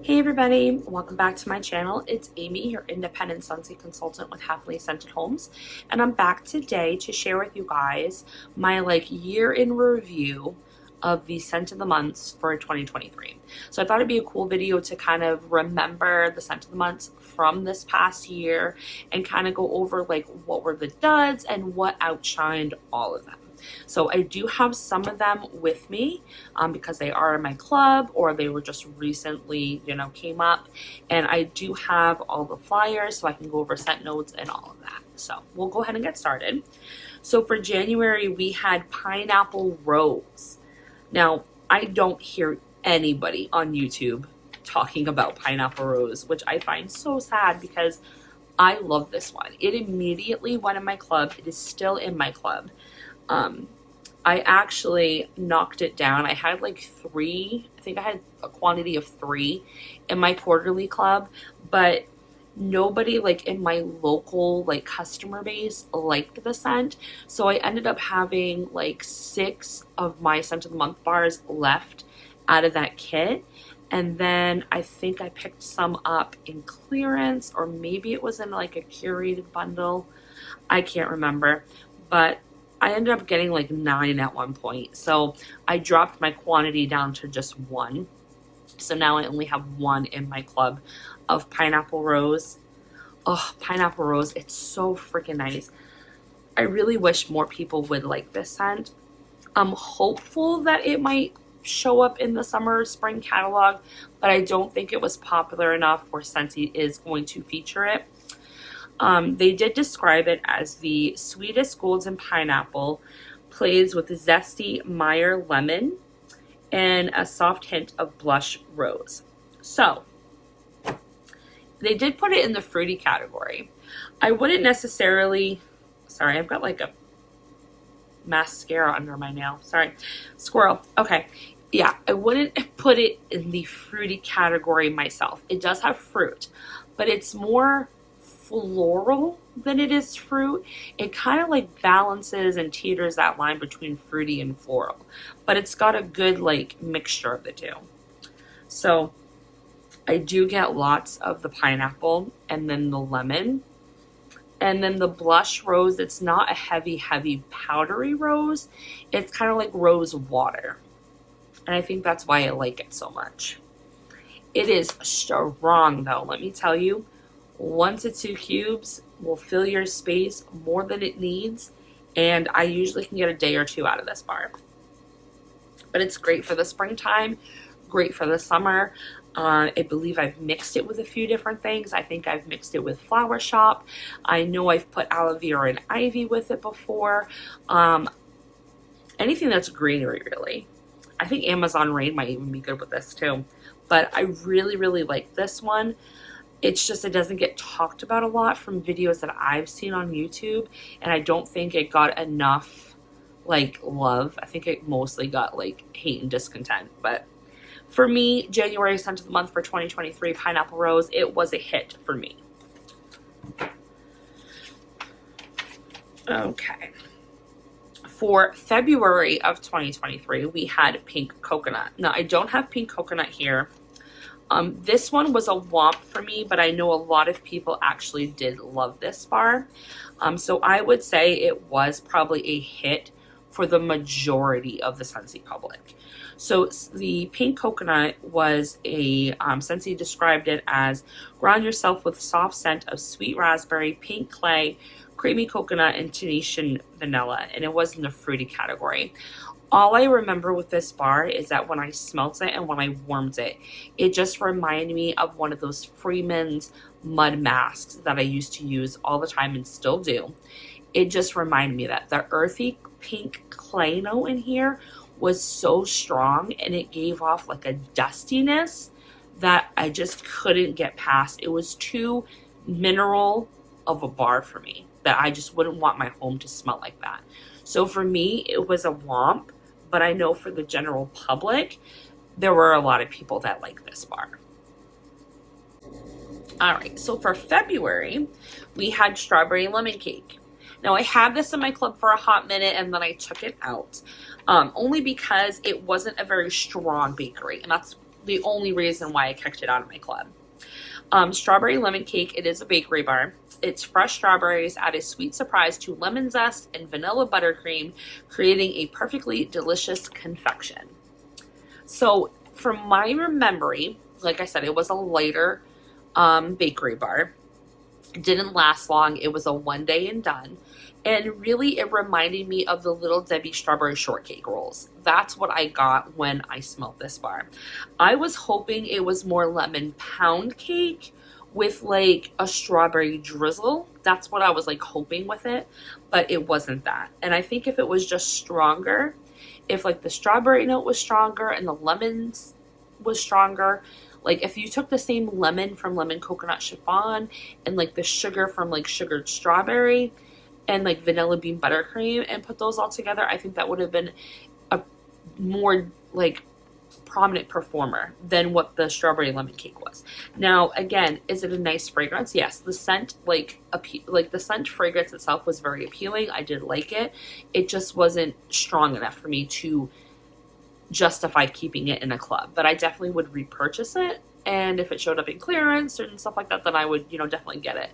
Hey everybody, welcome back to my channel. It's Amy, your independent scentsy consultant with Happily Scented Homes, and I'm back today to share with you guys my year in review of the scent of the months for 2023. So I thought it'd be a cool video to kind of remember the scent of the months from this past year and kind of go over what were the duds and what outshined all of them. So I do have some of them with me because they are in my club or they were just recently, came up. And I do have all the flyers so I can go over scent notes and all of that. So we'll go ahead and get started. So for January, we had Pineapple Rose. Now, I don't hear anybody on YouTube talking about Pineapple Rose, which I find so sad because I love this one. It immediately went in my club. It is still in my club. I actually knocked it down. I had three, I think I had a quantity of 3 in my quarterly club, but nobody in my local customer base liked the scent. So I ended up having 6 of my scent of the month bars left out of that kit. And then I think I picked some up in clearance, or maybe it was in a curated bundle. I can't remember, but I ended up getting 9 at one point. So I dropped my quantity down to just 1. So now I only have 1 in my club of Pineapple Rose. Oh, Pineapple Rose, it's so freaking nice. I really wish more people would like this scent. I'm hopeful that it might show up in the summer spring catalog, but I don't think it was popular enough where Scentsy is going to feature it. They did describe it as the sweetest golden pineapple, plays with zesty Meyer lemon and a soft hint of blush rose. So they did put it in the fruity category. I wouldn't necessarily, sorry, I've got a mascara under my nail. Sorry, squirrel. Okay. Yeah, I wouldn't put it in the fruity category myself. It does have fruit, but it's more floral than it is fruit. It kind of balances and teeters that line between fruity and floral, but it's got a good mixture of the two. So I do get lots of the pineapple and then the lemon and then the blush rose. It's not a heavy powdery rose. It's kind of like rose water, and I think that's why I like it so much. It is strong though, let me tell you. 1 to 2 cubes will fill your space more than it needs, and I usually can get a day or 2 out of this bar. But it's great for the springtime, great for the summer. I believe I've mixed it with a few different things. I think I've mixed it with Flower Shop. I know I've put aloe vera and ivy with it before. Anything that's greenery, really. I think Amazon Rain might even be good with this too. But I really like this one. It's just, it doesn't get talked about a lot from videos that I've seen on YouTube. And I don't think it got enough love. I think it mostly got hate and discontent. But for me, January scent of the month for 2023, Pineapple Rose, it was a hit for me. Okay. For February of 2023, we had Pink Coconut. Now, I don't have Pink Coconut here. This one was a womp for me, but I know a lot of people actually did love this bar. So I would say it was probably a hit for the majority of the Scentsy public. So the Pink Coconut was a, Scentsy described it as ground yourself with soft scent of sweet raspberry, pink clay, creamy coconut, and Tunisian vanilla. And it was in the fruity category. All I remember with this bar is that when I smelt it and when I warmed it, it just reminded me of one of those Freeman's mud masks that I used to use all the time and still do. It just reminded me of that. The earthy pink clay note in here was so strong, and it gave off a dustiness that I just couldn't get past. It was too mineral of a bar for me, that I just wouldn't want my home to smell like that. So for me, it was a womp. But I know for the general public, there were a lot of people that like this bar. All right, so for February, we had Strawberry Lemon Cake. Now, I had this in my club for a hot minute, and then I took it out, only because it wasn't a very strong bakery, and that's the only reason why I kicked it out of my club. Strawberry lemon cake. It is a bakery bar. It's fresh strawberries add a sweet surprise to lemon zest and vanilla buttercream, creating a perfectly delicious confection. So from my memory, like I said, it was a lighter bakery bar. It didn't last long. It was a one day and done. And really, it reminded me of the Little Debbie strawberry shortcake rolls. That's what I got when I smelled this bar. I was hoping it was more lemon pound cake with like a strawberry drizzle. That's what I was like hoping with it, but it wasn't that. And I think if it was just stronger, if like the strawberry note was stronger and the lemons was stronger, like if you took the same lemon from lemon coconut chiffon and like the sugar from like sugared strawberry and like vanilla bean buttercream and put those all together, I think that would have been a more like prominent performer than what the strawberry lemon cake was. Now, again, is it a nice fragrance? Yes. The scent, like the scent fragrance itself was very appealing. I did like it. It just wasn't strong enough for me to justify keeping it in a club, but I definitely would repurchase it. And if it showed up in clearance and stuff like that, then I would, definitely get it.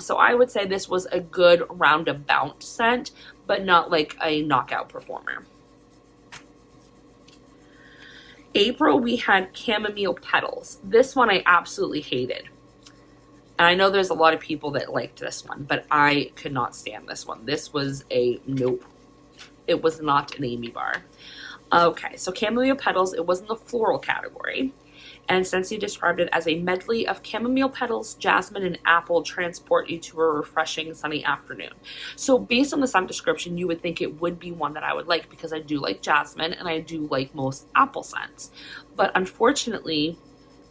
So I would say this was a good roundabout scent, but not like a knockout performer. April, we had chamomile petals. This one I absolutely hated. And I know there's a lot of people that liked this one, but I could not stand this one. This was a nope. It was not an Amy bar. Okay, so chamomile petals, it was in the floral category. And Scentsy described it as a medley of chamomile petals, jasmine, and apple transport you to a refreshing sunny afternoon. So based on the scent description, you would think it would be one that I would like because I do like jasmine and I do like most apple scents. But unfortunately,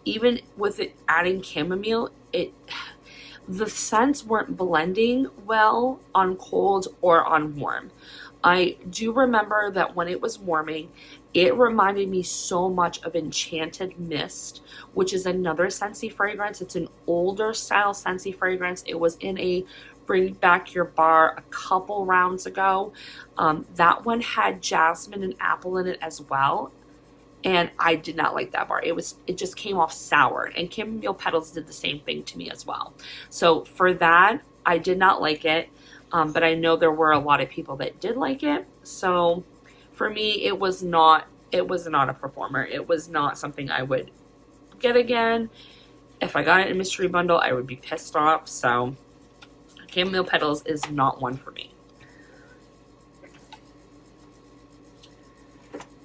even with it adding chamomile, the scents weren't blending well on cold or on warm. I do remember that when it was warming, it reminded me so much of Enchanted Mist, which is another Scentsy fragrance. It's an older style Scentsy fragrance. It was in a Bring Back Your Bar a couple rounds ago. That one had jasmine and apple in it as well. And I did not like that bar. It just came off sour. And chamomile petals did the same thing to me as well. So for that, I did not like it. But I know there were a lot of people that did like it. So for me, it was not a performer. It was not something I would get again. If I got it in a mystery bundle, I would be pissed off. So chamomile petals is not one for me.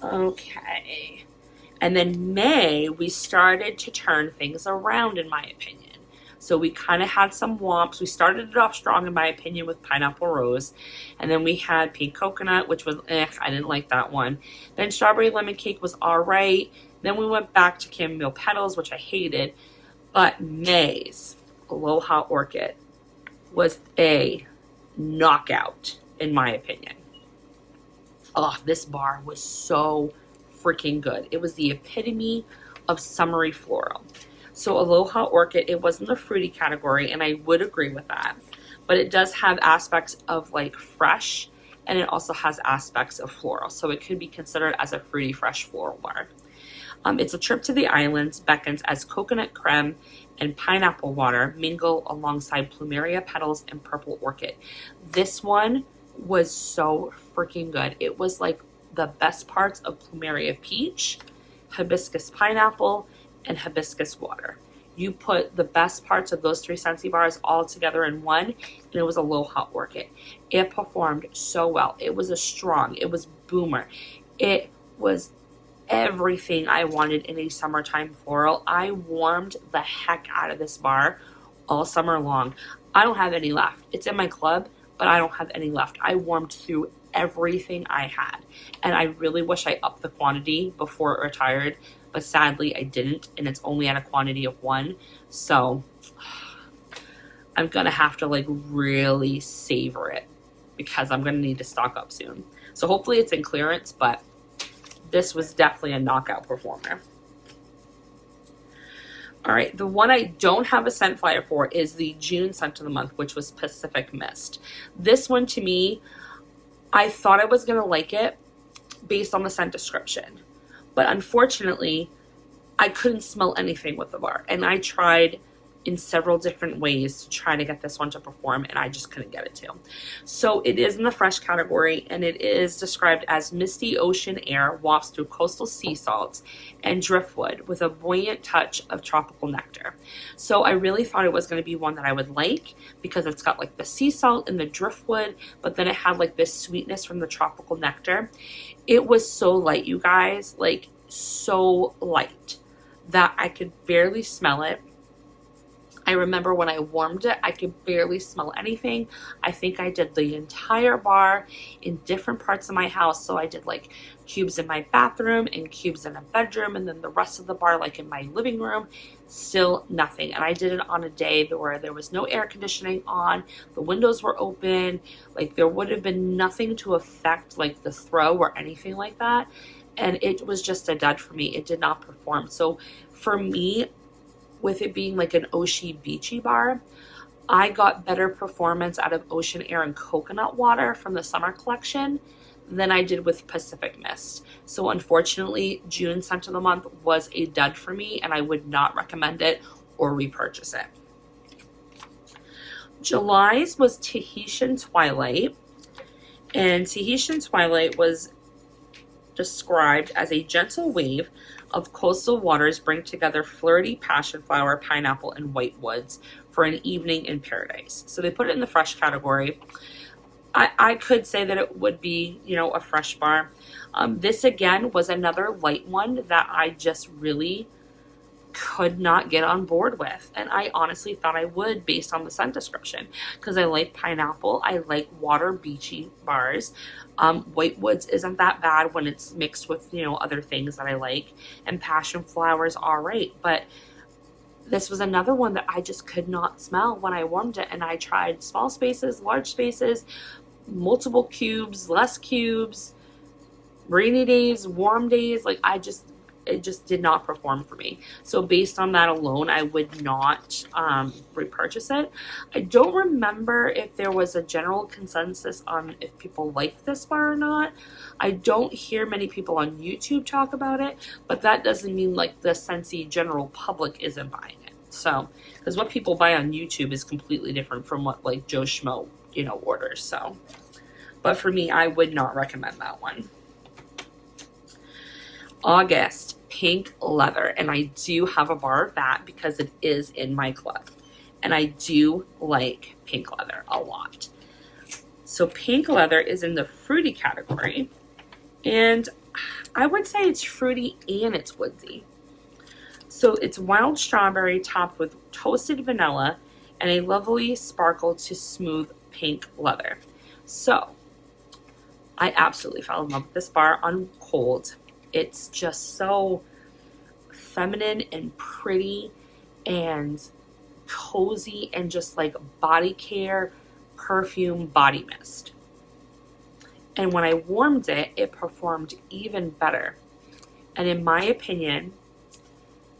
Okay. And then May, we started to turn things around, in my opinion. So we kind of had some womps. We started it off strong, in my opinion, with Pineapple Rose. And then we had Pink Coconut, which was, I didn't like that one. Then Strawberry Lemon Cake was all right. Then we went back to Chamomile Petals, which I hated. But May's Aloha Orchid was a knockout, in my opinion. Oh, this bar was so freaking good. It was the epitome of summery floral. So Aloha Orchid, it was in the fruity category, and I would agree with that. But it does have aspects of like fresh, and it also has aspects of floral. So it could be considered as a fruity fresh floral bar. It's a trip to the islands, beckons as coconut creme and pineapple water mingle alongside plumeria petals and purple orchid. This one was so freaking good. It was like the best parts of plumeria peach, hibiscus pineapple, and hibiscus water. You put the best parts of those three Scentsy bars all together in one, and it was Aloha Orchid. It performed so well. It was it was boomer. It was everything I wanted in a summertime floral. I warmed the heck out of this bar all summer long. I don't have any left. It's in my club, but I don't have any left. I warmed through everything I had, and I really wish I upped the quantity before it retired, but sadly I didn't, and it's only at a quantity of 1. So I'm gonna have to like really savor it because I'm gonna need to stock up soon. So hopefully it's in clearance, but this was definitely a knockout performer. All right, the one I don't have a scent flyer for is the June scent of the month, which was Pacific Mist. This one, to me, I thought I was gonna like it based on the scent description. But unfortunately, I couldn't smell anything with the bar. And I tried in several different ways to try to get this one to perform, and I just couldn't get it to. So it is in the fresh category, and it is described as misty ocean air wafts through coastal sea salts and driftwood with a buoyant touch of tropical nectar. So I really thought it was going to be one that I would like because it's got like the sea salt and the driftwood, but then it had like this sweetness from the tropical nectar. It was so light, you guys, like so light that I could barely smell it. I remember when I warmed it, I could barely smell anything. I think I did the entire bar in different parts of my house. So I did like cubes in my bathroom and cubes in a bedroom, and then the rest of the bar like in my living room. Still nothing. And I did it on a day where there was no air conditioning on, the windows were open, like there would have been nothing to affect like the throw or anything like that. And it was just a dud for me. It did not perform. So for me, with it being like an Oshi beachy bar, I got better performance out of Ocean Air and Coconut Water from the summer collection than I did with Pacific Mist. So unfortunately, June scent of the month was a dud for me, and I would not recommend it or repurchase it. July's was Tahitian Twilight, and Tahitian Twilight was described as a gentle wave of coastal waters bring together flirty passion flower, pineapple, and white woods for an evening in paradise. So they put it in the fresh category. I could say that it would be, you know, a fresh bar. This again was another light one that I just really could not get on board with, and I honestly thought I would based on the scent description, because I like pineapple, I like water beachy bars. White woods isn't that bad when it's mixed with, you know, other things that I like, and passion flowers all right, but this was another one that I just could not smell when I warmed it. And I tried small spaces, large spaces, multiple cubes, less cubes, rainy days, warm days, like it just did not perform for me. So based on that alone, I would not repurchase it. I don't remember if there was a general consensus on if people liked this bar or not. I don't hear many people on YouTube talk about it, but that doesn't mean like the Scentsy general public isn't buying it. So, because what people buy on YouTube is completely different from what like Joe Schmo, you know, orders. So, but for me, I would not recommend that one. August, Pink Leather, and I do have a bar of that because it is in my club, and I do like Pink Leather a lot. So Pink Leather is in the fruity category, and I would say it's fruity and it's woodsy. So it's wild strawberry topped with toasted vanilla and a lovely sparkle to smooth pink leather. So I absolutely fell in love with this bar on cold. It's just so feminine and pretty and cozy and just like body care, perfume, body mist. And when I warmed it, it performed even better. And in my opinion,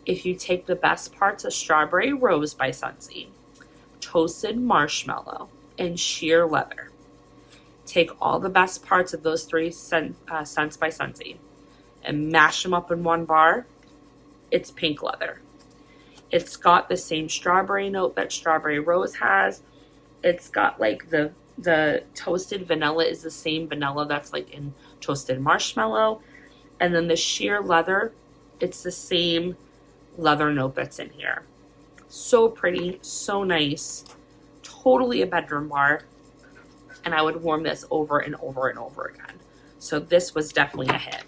if you take the best parts of Strawberry Rose by Scentsy, Toasted Marshmallow, and Sheer Leather, take all the best parts of those three scents by Scentsy and mash them up in one bar, it's Pink Leather. It's got the same strawberry note that Strawberry Rose has. It's got like the toasted vanilla is the same vanilla that's like in Toasted Marshmallow. And then the Sheer Leather, it's the same leather note that's in here. So pretty, so nice, totally a bedroom bar. And I would warm this over and over and over again. So this was definitely a hit.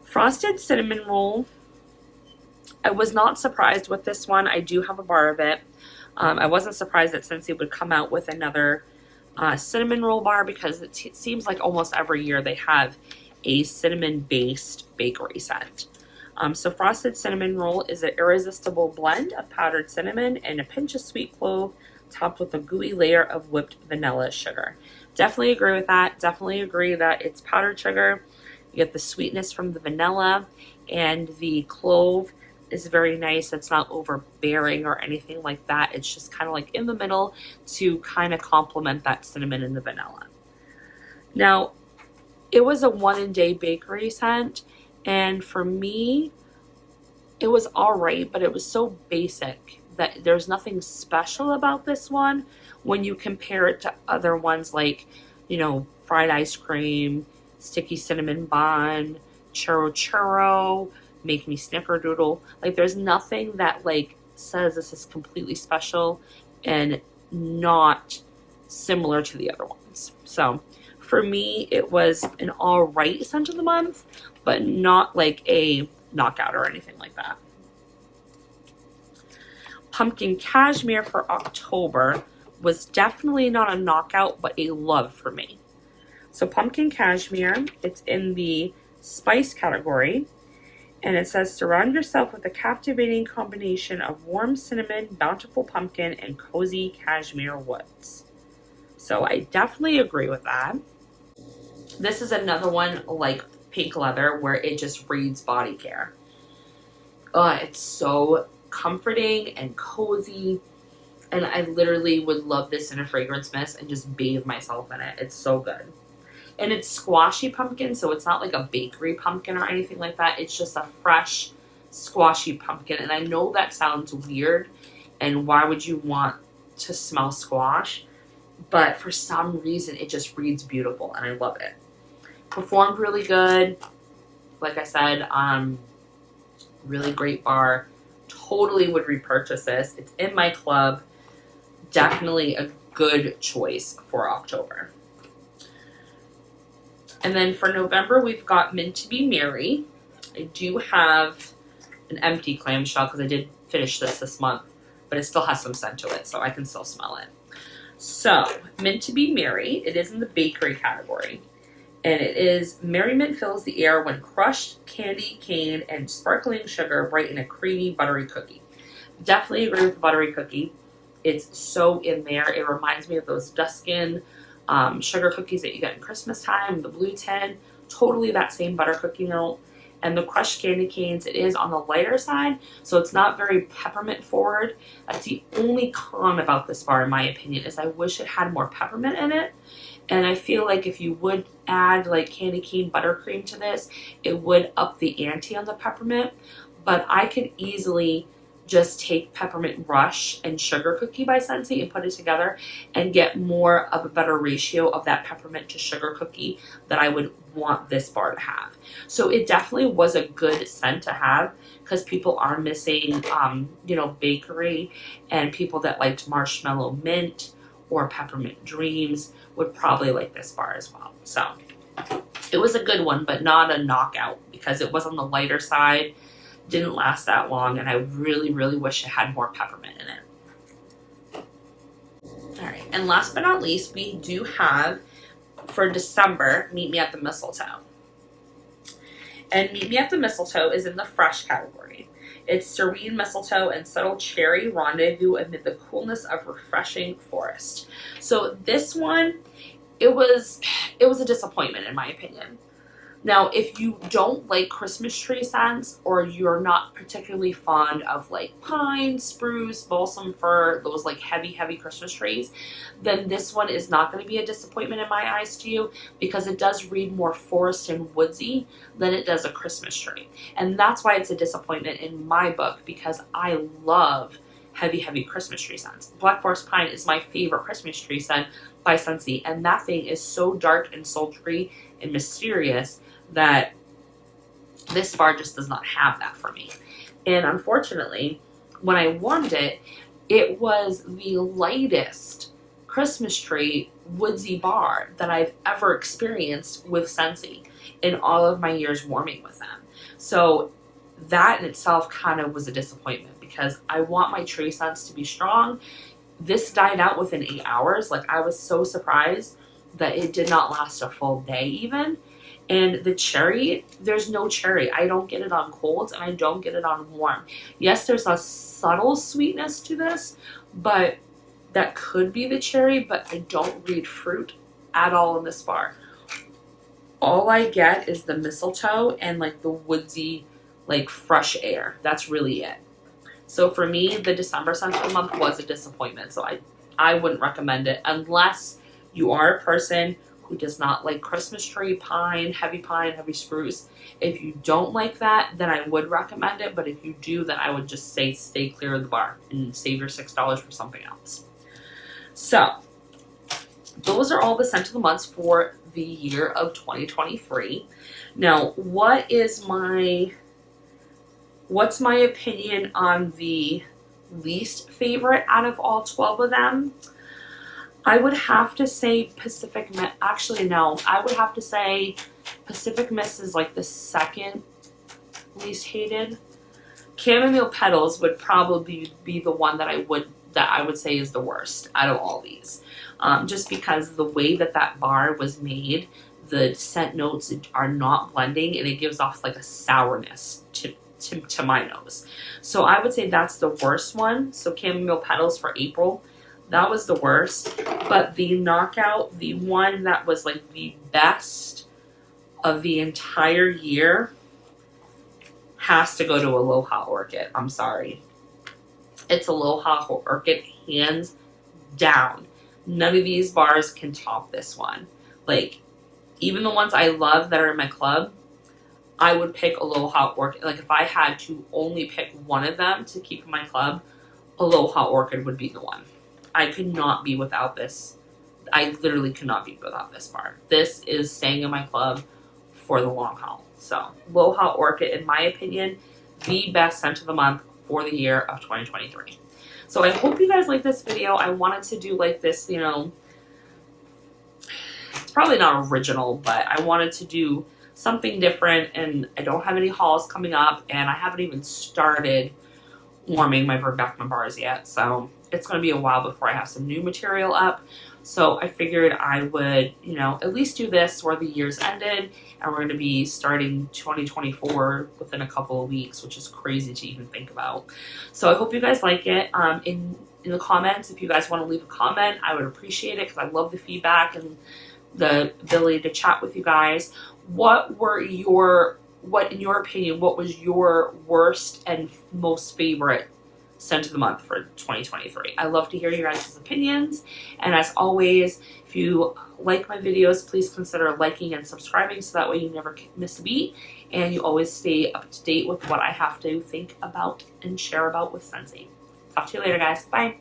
Frosted Cinnamon Roll. I was not surprised with this one. I do have a bar of it. I wasn't surprised that Scentsy would come out with another cinnamon roll bar, because it seems like almost every year they have a cinnamon-based bakery scent. So Frosted Cinnamon Roll is an irresistible blend of powdered cinnamon and a pinch of sweet clove topped with a gooey layer of whipped vanilla sugar. Definitely agree with that. Definitely agree that it's powdered sugar. You get the sweetness from the vanilla, and the clove is very nice. It's not overbearing or anything like that. It's just kind of like in the middle to kind of complement that cinnamon and the vanilla. Now, it was a one-and-day bakery scent, and for me, it was all right, but it was so basic that there's nothing special about this one when you compare it to other ones like, fried ice cream, sticky cinnamon bun, churro churro, make me snickerdoodle. Like, there's nothing that like says this is completely special and not similar to the other ones. So for me, it was an all right scent of the month, but not like a knockout or anything like that. Pumpkin Cashmere for October was definitely not a knockout, but a love for me. So Pumpkin Cashmere, it's in the spice category, and it says surround yourself with a captivating combination of warm cinnamon, bountiful pumpkin, and cozy cashmere woods. So I definitely agree with that. This is another one like Pink Leather where it just reads body care. It's so comforting and cozy, and I literally would love this in a fragrance mist and just bathe myself in it. It's so good. And it's squashy pumpkin, so it's not like a bakery pumpkin or anything like that. It's just a fresh, squashy pumpkin. And I know that sounds weird, and why would you want to smell squash? But for some reason, it just reads beautiful, and I love it. Performed really good. Like I said, really great bar. Totally would repurchase this. It's in my club. Definitely a good choice for October. And then for November, we've got Mint to Be Merry. I do have an empty clamshell because I did finish this month, but it still has some scent to it, so I can still smell it. So, Mint to Be Merry, it is in the bakery category. And it is merriment fills the air when crushed candy cane and sparkling sugar brighten a creamy buttery cookie. Definitely agree with the buttery cookie. It's so in there. It reminds me of those Duskin sugar cookies that you get in Christmas time, the blue tin. Totally that same butter cookie note. And the crushed candy canes, it is on the lighter side, so it's not very peppermint forward. That's the only con about this bar, in my opinion, is I wish it had more peppermint in it. And I feel like if you would add like candy cane buttercream to this, it would up the ante on the peppermint. But I could easily just take Peppermint Rush and Sugar Cookie by Scentsy and put it together and get more of a better ratio of that peppermint to sugar cookie that I would want this bar to have. So it definitely was a good scent to have because people are missing, bakery, and people that liked Marshmallow Mint or Peppermint Dreams would probably like this bar as well. So it was a good one, but not a knockout because it was on the lighter side. Didn't last that long, and I really, really wish it had more peppermint in it. All right, and last but not least, we do have, for December, Meet Me at the Mistletoe. And Meet Me at the Mistletoe is in the fresh category. It's serene mistletoe and subtle cherry rendezvous amid the coolness of refreshing forest. So this one, it was a disappointment in my opinion. Now, if you don't like Christmas tree scents or you're not particularly fond of like pine, spruce, balsam fir, those like heavy Christmas trees, then this one is not going to be a disappointment in my eyes to you because it does read more forest and woodsy than it does a Christmas tree. And that's why it's a disappointment in my book because I love heavy Christmas tree scents. Black Forest Pine is my favorite Christmas tree scent by Scentsy, and that thing is so dark and sultry and mysterious that this bar just does not have that for me. And unfortunately, when I warmed it, it was the lightest Christmas tree woodsy bar that I've ever experienced with Scentsy in all of my years warming with them. So that in itself kind of was a disappointment because I want my tree scents to be strong. This died out within 8 hours. Like, I was so surprised that it did not last a full day even. And the cherry, there's no cherry. I don't get it on colds and I don't get it on warm. Yes, there's a subtle sweetness to this, but that could be the cherry, but I don't read fruit at all in this bar. All I get is the mistletoe and like the woodsy, like fresh air. That's really it. So for me, the December scent of the month was a disappointment. So I wouldn't recommend it unless you are a person who does not like Christmas tree, pine, heavy spruce. If you don't like that, then I would recommend it. But if you do, then I would just say stay clear of the bar and save your $6 for something else. So those are all the scent of the months for the year of 2023. Now, what's my opinion on the least favorite out of all 12 of them? I would have to say Pacific Mist. Actually, no. I would have to say Pacific Mist is like the second least hated. Chamomile Petals would probably be the one that I would say is the worst out of all these. Just because the way that bar was made, the scent notes are not blending, and it gives off like a sourness to my nose. So I would say that's the worst one. So Chamomile Petals for April. That was the worst. But the knockout, the one that was like the best of the entire year, has to go to Aloha Orchid. I'm sorry. It's Aloha Orchid, hands down. None of these bars can top this one. Like, even the ones I love that are in my club, I would pick Aloha Orchid. Like, if I had to only pick one of them to keep in my club, Aloha Orchid would be the one. I could not be without this. I literally could not be without this bar. This is staying in my club for the long haul. So, Aloha Orchid, in my opinion, the best scent of the month for the year of 2023. So I hope you guys like this video. I wanted to do like this, you know, it's probably not original, but I wanted to do something different, and I don't have any hauls coming up, and I haven't even started warming my Verbena bars yet. So it's going to be a while before I have some new material up. So I figured I would, you know, at least do this where the year's ended, and we're going to be starting 2024 within a couple of weeks, which is crazy to even think about. So I hope you guys like it. In the comments, if you guys want to leave a comment, I would appreciate it, because I love the feedback and the ability to chat with you guys. What in your opinion, what was your worst and most favorite scent of the month for 2023? I love to hear your guys' opinions. And as always, if you like my videos, please consider liking and subscribing, so that way you never miss a beat and you always stay up to date with what I have to think about and share about with Scentsy. Talk to you later, guys. Bye.